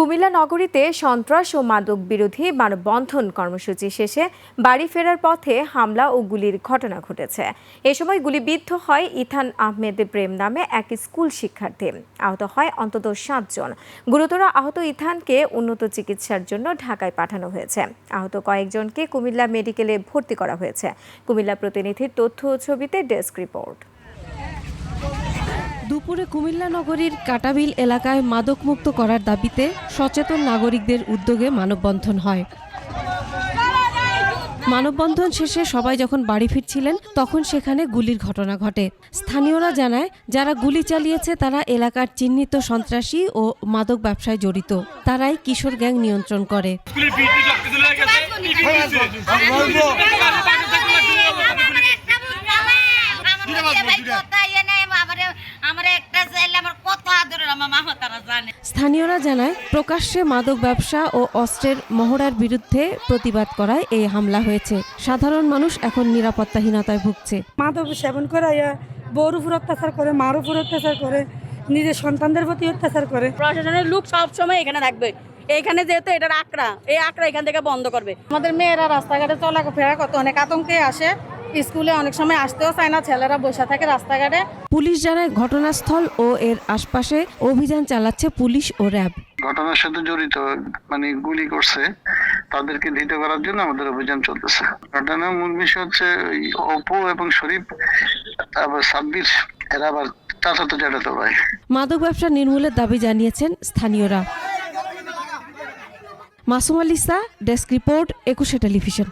কুমিল্লা নগরীতে সন্ত্রাস ও মাদক বিরোধী মানববন্ধন কর্মসূচি শেষে বাড়ি ফেরার পথে হামলা ও গুলির ঘটনা ঘটেছে। এ সময় গুলিবিদ্ধ হয় ইথান আহমেদ প্রেম নামে এক স্কুল শিক্ষার্থী। আহত হয় অন্তত 7 জন। গুরুতর আহত ইথানকে উন্নত চিকিৎসার জন্য ঢাকায় পাঠানো হয়েছে। আহত কয়েকজনকে কুমিল্লা মেডিকেলে ভর্তি করা হয়েছে। কুমিল্লা প্রতিনিধির তথ্য ও ছবিতে ডেস্ক রিপোর্ট। দুপুরে কুমিল্লা নগরীর কাটাবিল এলাকায় মাদকমুক্ত করার দাবিতে সচেতন নাগরিকদের উদ্যোগে মানববন্ধন হয়। মানববন্ধন শেষে সবাই যখন বাড়ি ফিরছিলেন তখন সেখানে গুলির ঘটনা ঘটে। স্থানীয়রা জানায়, যারা গুলি চালিয়েছে তারা এলাকার চিহ্নিত সন্ত্রাসী ও মাদক ব্যবসায় জড়িত। তারাই কিশোর গ্যাং নিয়ন্ত্রণ করে। স্থানীয়রা জানায়, প্রকাশ্যে মাদক ব্যবসা ও অস্ত্রের মহড়ার বিরুদ্ধে প্রতিবাদ করায় এই হামলা হয়েছে। সাধারণ মানুষ এখন নিরাপত্তাহীনতায় ভুগছে। মাদক সেবন করে বউর উপর অত্যাচার করে, মার উপর অত্যাচার করে, নিজের সন্তানদের প্রতি অত্যাচার করে। প্রশাসনের লোক সবসময় এখানে থাকবে। এইখানে যেহেতু এটার আঁকড়া, এই আঁকড়া এখান থেকে বন্ধ করবে। আমাদের মেয়েরা রাস্তাঘাটে চলাফেরা করতে অনেক আতঙ্কে আসে, স্কুলে অনেক সময় আসতেও চায় না, ছেলেরা বসে থাকে রাস্তাঘাটে। পুলিশ জানায়, ঘটনাস্থল ও এর আশপাশে অভিযান চালাচ্ছে পুলিশ ও র্যাব। ঘটনার সাথে জড়িত গুলি করছে তাদেরকে ধৃত করার জন্য আমাদের অভিযান চলতেছে। ঘটনার মূল বিষয় হচ্ছে অপু এবং শরীফ, আবার সাব্বির, এরা আবার চাচাতো জ্যাঠাতো ভাই। মাদক ব্যবসা নির্মূলের দাবি জানিয়েছেন স্থানীয়রা। Masum আলিসা, desk report, 21 television.